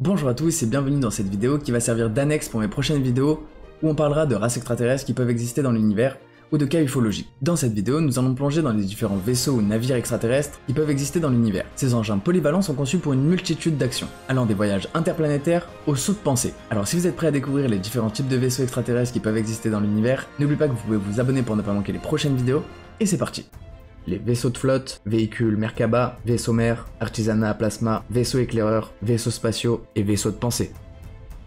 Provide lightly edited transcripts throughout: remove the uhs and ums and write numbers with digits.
Bonjour à tous et bienvenue dans cette vidéo qui va servir d'annexe pour mes prochaines vidéos où on parlera de races extraterrestres qui peuvent exister dans l'univers ou de cas ufologiques. Dans cette vidéo, nous allons plonger dans les différents vaisseaux ou navires extraterrestres qui peuvent exister dans l'univers. Ces engins polyvalents sont conçus pour une multitude d'actions, allant des voyages interplanétaires aux sauts de pensée. Alors si vous êtes prêts à découvrir les différents types de vaisseaux extraterrestres qui peuvent exister dans l'univers, n'oubliez pas que vous pouvez vous abonner pour ne pas manquer les prochaines vidéos, et c'est parti. Les vaisseaux de flotte, véhicules Merkaba, vaisseaux mers, artisanat à plasma, vaisseaux éclaireurs, vaisseaux spatiaux et vaisseaux de pensée.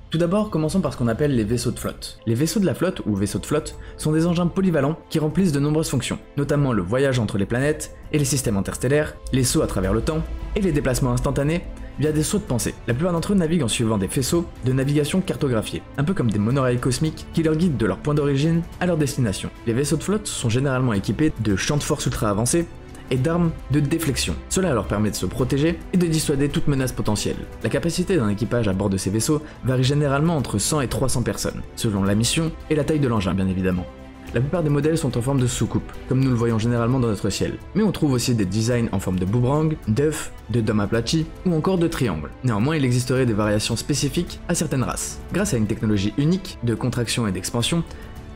Tout d'abord, commençons par ce qu'on appelle les vaisseaux de flotte. Les vaisseaux de la flotte, ou vaisseaux de flotte, sont des engins polyvalents qui remplissent de nombreuses fonctions, notamment le voyage entre les planètes et les systèmes interstellaires, les sauts à travers le temps, et les déplacements instantanés via des sauts de pensée. La plupart d'entre eux naviguent en suivant des faisceaux de navigation cartographiés, un peu comme des monorails cosmiques qui leur guident de leur point d'origine à leur destination. Les vaisseaux de flotte sont généralement équipés de champs de force ultra avancés et d'armes de déflexion. Cela leur permet de se protéger et de dissuader toute menace potentielle. La capacité d'un équipage à bord de ces vaisseaux varie généralement entre 100 et 300 personnes, selon la mission et la taille de l'engin bien évidemment. La plupart des modèles sont en forme de soucoupe, comme nous le voyons généralement dans notre ciel. Mais on trouve aussi des designs en forme de boomerang, d'œuf, de dôme aplati ou encore de triangle. Néanmoins, il existerait des variations spécifiques à certaines races. Grâce à une technologie unique de contraction et d'expansion,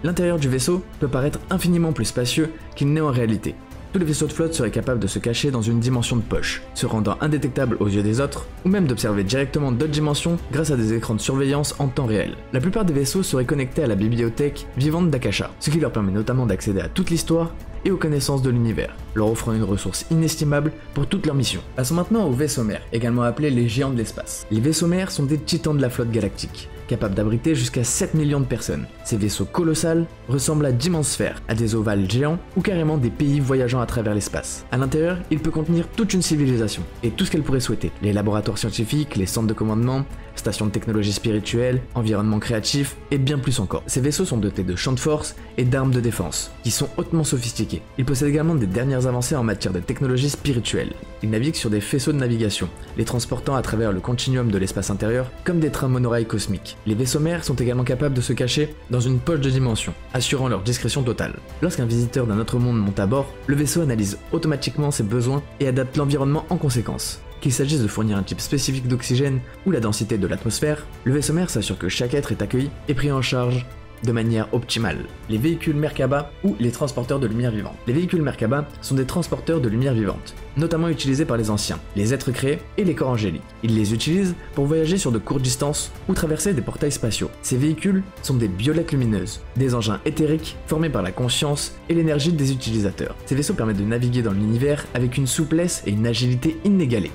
l'intérieur du vaisseau peut paraître infiniment plus spacieux qu'il n'est en réalité. Tous les vaisseaux de flotte seraient capables de se cacher dans une dimension de poche, se rendant indétectables aux yeux des autres, ou même d'observer directement d'autres dimensions grâce à des écrans de surveillance en temps réel. La plupart des vaisseaux seraient connectés à la bibliothèque vivante d'Akasha, ce qui leur permet notamment d'accéder à toute l'histoire et aux connaissances de l'univers, leur offrant une ressource inestimable pour toute leur mission. Passons maintenant aux vaisseaux mers, également appelés les géants de l'espace. Les vaisseaux mers sont des titans de la flotte galactique, capables d'abriter jusqu'à 7 millions de personnes. Ces vaisseaux colossaux ressemblent à d'immenses sphères, à des ovales géants ou carrément des pays voyageant à travers l'espace. À l'intérieur, il peut contenir toute une civilisation et tout ce qu'elle pourrait souhaiter. Les laboratoires scientifiques, les centres de commandement, stations de technologie spirituelle, environnements créatifs et bien plus encore. Ces vaisseaux sont dotés de champs de force et d'armes de défense, qui sont hautement sophistiqués. Ils possèdent également des dernières avancées en matière de technologie spirituelle. Ils naviguent sur des faisceaux de navigation, les transportant à travers le continuum de l'espace intérieur comme des trains monorails cosmiques. Les vaisseaux mers sont également capables de se cacher dans une poche de dimension, assurant leur discrétion totale. Lorsqu'un visiteur d'un autre monde monte à bord, le vaisseau analyse automatiquement ses besoins et adapte l'environnement en conséquence. Qu'il s'agisse de fournir un type spécifique d'oxygène ou la densité de l'atmosphère, le vaisseau mère s'assure que chaque être est accueilli et pris en charge de manière optimale. Les véhicules Merkaba ou les transporteurs de lumière vivante. Les véhicules Merkaba sont des transporteurs de lumière vivante, notamment utilisés par les anciens, les êtres créés et les corps angéliques. Ils les utilisent pour voyager sur de courtes distances ou traverser des portails spatiaux. Ces véhicules sont des violettes lumineuses, des engins éthériques formés par la conscience et l'énergie des utilisateurs. Ces vaisseaux permettent de naviguer dans l'univers avec une souplesse et une agilité inégalées.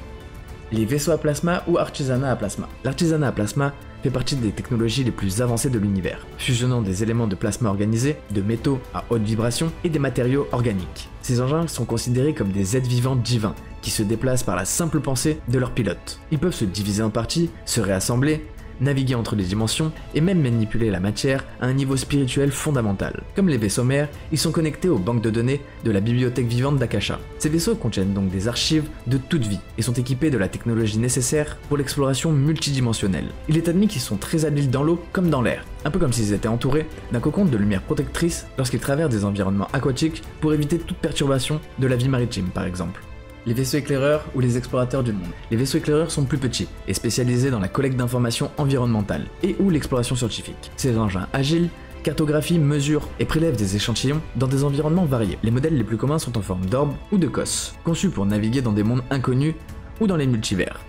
Les vaisseaux à plasma ou artisanat à plasma. L'artisanat à plasma fait partie des technologies les plus avancées de l'univers, fusionnant des éléments de plasma organisés, de métaux à haute vibration et des matériaux organiques. Ces engins sont considérés comme des êtres vivants divins qui se déplacent par la simple pensée de leur pilote. Ils peuvent se diviser en parties, se réassembler, naviguer entre les dimensions et même manipuler la matière à un niveau spirituel fondamental. Comme les vaisseaux mers, ils sont connectés aux banques de données de la bibliothèque vivante d'Akasha. Ces vaisseaux contiennent donc des archives de toute vie et sont équipés de la technologie nécessaire pour l'exploration multidimensionnelle. Il est admis qu'ils sont très habiles dans l'eau comme dans l'air, un peu comme s'ils étaient entourés d'un cocon de lumière protectrice lorsqu'ils traversent des environnements aquatiques pour éviter toute perturbation de la vie maritime par exemple. Les vaisseaux éclaireurs ou les explorateurs du monde. Les vaisseaux éclaireurs sont plus petits et spécialisés dans la collecte d'informations environnementales et ou l'exploration scientifique. Ces engins agiles cartographient, mesurent et prélèvent des échantillons dans des environnements variés. Les modèles les plus communs sont en forme d'orbe ou de cosse, conçus pour naviguer dans des mondes inconnus ou dans les multivers.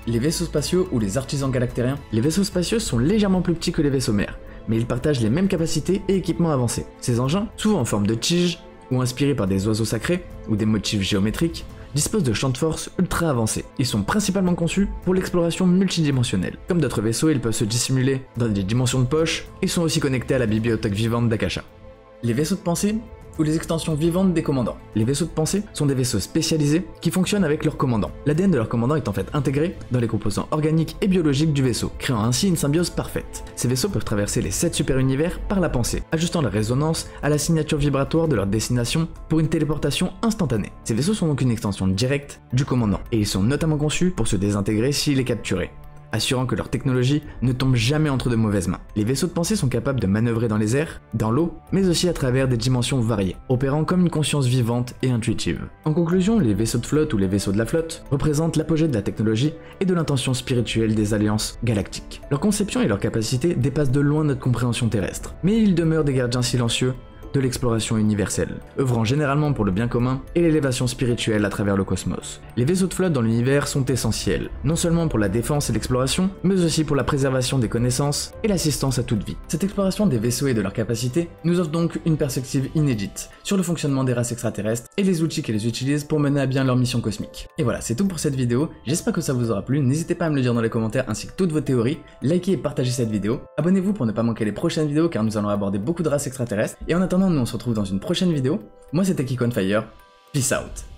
Les vaisseaux spatiaux ou les artisans galactériens. Les vaisseaux spatiaux sont légèrement plus petits que les vaisseaux mers, mais ils partagent les mêmes capacités et équipements avancés. Ces engins, souvent en forme de tige ou inspirés par des oiseaux sacrés ou des motifs géométriques, disposent de champs de force ultra avancés. Ils sont principalement conçus pour l'exploration multidimensionnelle. Comme d'autres vaisseaux, ils peuvent se dissimuler dans des dimensions de poche et sont aussi connectés à la bibliothèque vivante d'Akasha. Les vaisseaux de pensée ou les extensions vivantes des commandants. Les vaisseaux de pensée sont des vaisseaux spécialisés qui fonctionnent avec leur commandant. L'ADN de leur commandant est en fait intégré dans les composants organiques et biologiques du vaisseau, créant ainsi une symbiose parfaite. Ces vaisseaux peuvent traverser les 7 super-univers par la pensée, ajustant la résonance à la signature vibratoire de leur destination pour une téléportation instantanée. Ces vaisseaux sont donc une extension directe du commandant, et ils sont notamment conçus pour se désintégrer s'il est capturé. assurant que leur technologie ne tombe jamais entre de mauvaises mains. Les vaisseaux de pensée sont capables de manœuvrer dans les airs, dans l'eau, mais aussi à travers des dimensions variées, opérant comme une conscience vivante et intuitive. En conclusion, les vaisseaux de flotte ou les vaisseaux de la flotte représentent l'apogée de la technologie et de l'intention spirituelle des alliances galactiques. Leur conception et leur capacité dépassent de loin notre compréhension terrestre, mais ils demeurent des gardiens silencieux de l'exploration universelle, œuvrant généralement pour le bien commun et l'élévation spirituelle à travers le cosmos. Les vaisseaux de flotte dans l'univers sont essentiels, non seulement pour la défense et l'exploration, mais aussi pour la préservation des connaissances et l'assistance à toute vie. Cette exploration des vaisseaux et de leurs capacités nous offre donc une perspective inédite sur le fonctionnement des races extraterrestres et les outils qu'elles utilisent pour mener à bien leur mission cosmique. Et voilà, c'est tout pour cette vidéo, j'espère que ça vous aura plu, n'hésitez pas à me le dire dans les commentaires ainsi que toutes vos théories, likez et partagez cette vidéo, abonnez-vous pour ne pas manquer les prochaines vidéos car nous allons aborder beaucoup de races extraterrestres, et en attendant nous on se retrouve dans une prochaine vidéo. Moi c'était Kiko on Fire, peace out.